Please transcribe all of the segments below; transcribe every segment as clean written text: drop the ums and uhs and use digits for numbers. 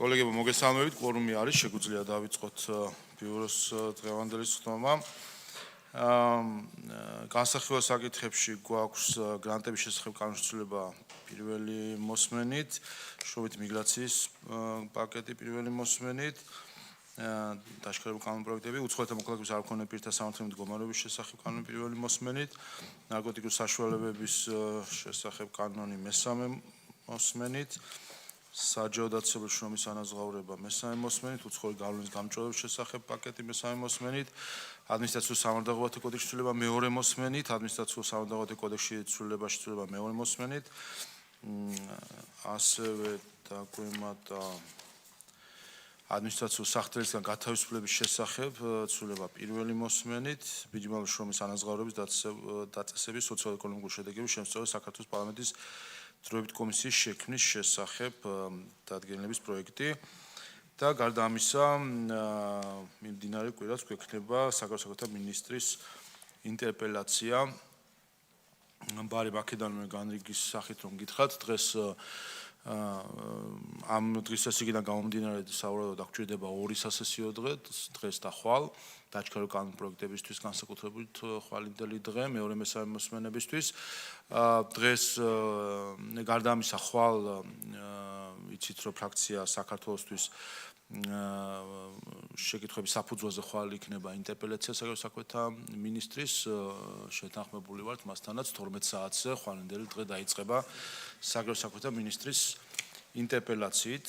Kolegებო, მოგესალმებით, კვორუმი არის, შეგვიძლია დავიწყოთ ბიუროს დღევანდელი სხდომა. განსახილველ საკითხებში გვაქვს გრანტების შესახებ კანონშეცვლილება პირველი მოსმენით, შრომით მიგრაციის პაკეტი პირველი მოსმენით, დაშქარებული კანონპროექტები, უცხოელთა მოქალაქეობის არ მქონე პირთა სამართლებრივი მდგომარეობის შესახებ კანონი პირველი მოსმენით, ნარკოტიკული საშუალებების შესახებ კანონი მესამე მოსმენით, საჯარო დაწესებულის შრომის ანაზღაურება მესამე მოსმენით, უცხოური გავლენის გამჭვირვალების შესახებ პაკეტი მესამე მოსმენით, ადმინისტრაციულ სამართალდაღობათა კოდექსში ცვლილება მეორე მოსმენით, ადმინისტრაციულ სამართალდაღობათა კოდექსში ცვლილება მეორე მოსმენით, ასევე დაგვემატა ადმინისტრაციულ სახთელისგან გათავისუფლების შესახებ ცვლილება პირველი მოსმენით, ბიჯმალის შრომის ანაზღაურების დაწესების სოციალურ-ეკონომიკური შედეგების შემსწავლად საქართველოს პარლამენტის დროებით კომისიის შექმნის შესახებ დადგენილების პროექტი და გარდა ამისა მიმდინარე კვირას გვექნება საგარეო მინისტრის ინტერპელაცია ბარი ბაქედანოვი განრიგის სახით რომ გითხრათ დღეს ამ დღის წესრიგიდან გამომდინარე საუბრობთ დაგვჭირდება ორი სასესიო დღეს და ხვალ დაჩქარებული კანონპროექტებისთვის განსაკუთრებით ხვალინდელი დღე მეორე მესამე მოსმენებისთვის დღეს გარდა ამისა ხვალ იცით რომ ფრაქცია საქართველოსთვის შეკითხვების საფუძველზე ხვალ იქნება ინტერპელაცია საგარეო საქმეთა მინისტრის შეთანხმებული ვართ მასთანაც 12 საათზე ხვალინდელი დღე დაიწყება საგარეო საქმეთა მინისტრის ინტერპელაციით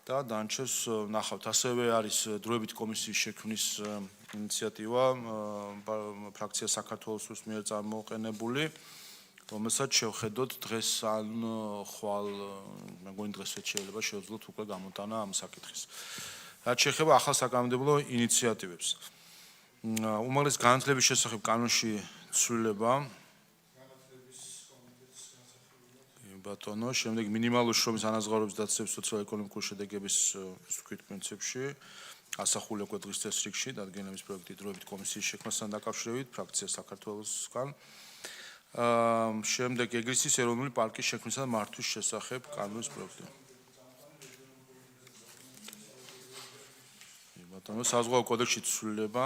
და დანარჩენს ნახავთ ასევე არის დროებით კომისიის შექმნის ინიციატივა ფრაქცია საქართველოს მიერ წარმოუყენებული რომელსაც შევხედოთ დღეს ან ხვალ მეგონი დღესვე შეიძლება შევძლოთ უკვე გამოტანა ამ საკითხის რაც შეეხება ახალ საკანონმდებლო ინიციატივებს უმაღლეს განათლების შესახებ კანონში ცვლილება ბატონო, შემდეგ მინიმალური შრომის ანაზღაურების დაწესების სოციალურ-ეკონომიკური შედეგების ვთქვით პრინციპში ასახულია უკვე დღის წესრიგში დადგენილების პროექტი დროებით კომისიის შექმნასთან დაკავშირებით ფრაქცია საქართველოსგან შემდეგ ეგრისის ეროვნული პარკის შექმნისა და მართვის შესახებ კანონის პროექტი ბატონო საზღვაო კოდექსში ცვლილება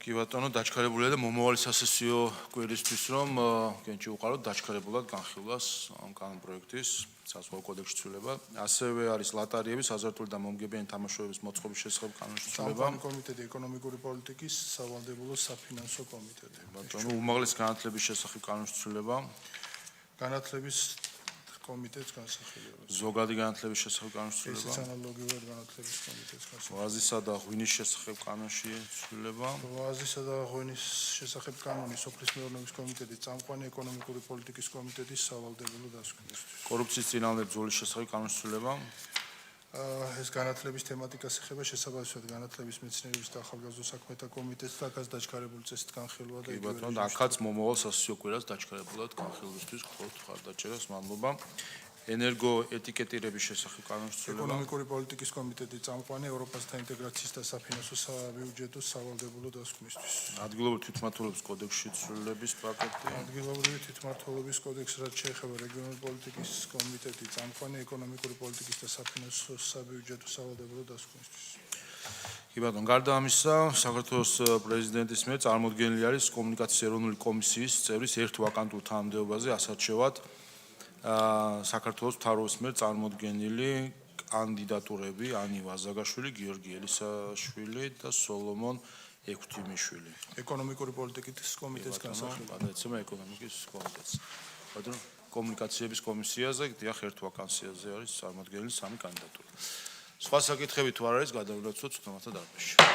კი ბატონო დაჩქარებულია და მომავალი სასესიო კვირისთვის რომ გენჩი უყაროთ დაჩქარებულად განხილვას ამ კანონპროექტის საზღვაო კოდექსში ცვლილება ასევე არის ლატარიების აზარტული და მომგებიანი თამაშობების მოწყობის შესახებ კანონში ცვლილება კომიტეტი ეკონომიკური პოლიტიკის სავალდებულო საფინანსო კომიტეტი ბატონო უმაღლეს განათლების შესახებ კანონში ცვლილება განათლების კომიტეტს განსახილველი ზოგადი განათლების შესახებ კანონში ცვლილება ესეც ანალოგიურად განათლების კომიტეტს განსახილველი ვაზისა და ღვინის შესახებ კანონში ცვლილება ვაზისა და ღვინის შესახებ კანონი სოფლის მეურნეობის კომიტეტის წამყვანი ეკონომიკური პოლიტიკის კომიტეტის სავალდებულო დასკვნისთვის კორუფციის წინააღმდეგ ბრძოლის შესახებ კანონში ცვლილება ეს განათლების თემატიკას ეხება შესაბამისად განათლების მეცნიერების და ახალგაზრდულ საქმეთა კომიტეტს და აქაც დაჩქარებული წესით განხილვა და ბატონო და აქაც მომავალ სასესიო კვირას დაჩქარებულად განხილვისთვის გთხოვთ მხარდაჭერას მადლობა ენერგოეტიკეტირების შესახებ კანონში ცვლილება ეკონომიკური პოლიტიკის კომიტეტის წამყვანი ევროპასთან ინტეგრაციის და საფინანსო საბიუჯეტო სავალდებულო დასკვნისთვის ადგილობრივი თვითმმართველობის კოდექსში ცვლილების პაკეტი ადგილობრივი თვითმმართველობის კოდექსს რაც შეეხება რეგიონული პოლიტიკის კომიტეტის წამყვანი ეკონომიკური პოლიტიკის და საფინანსო საბიუჯეტო სავალდებულო დასკვნისთვის კი ბატონო გარდა ამისა საქართველოს პრეზიდენტის მიერ წარმოდგენილი არის კომუნიკაციის ეროვნული კომისიის წევრის ერთ ვაკანტურ თანამდებობაზე ასარჩევად საქართველოს მთავრობის მიერ წარმოდგენილი კანდიდატურები ანი ვაზაგაშვილი, გიორგი ელისაშვილი და სოლომონ ექვთიმიშვილი. ეკონომიკური პოლიტიკის კომიტეტის განსახილველი. გადაეცემა ეკონომიკის კომიტეტს. ბატონო, კომუნიკაციების კომისიაზე, დიახ, ერთ ვაკანსიაზე არის წარმოდგენილი 3 კანდიდატურა. სხვა საკითხები თუ არ არის, გადავინაცვლოთ სხდომათა დარბაზში.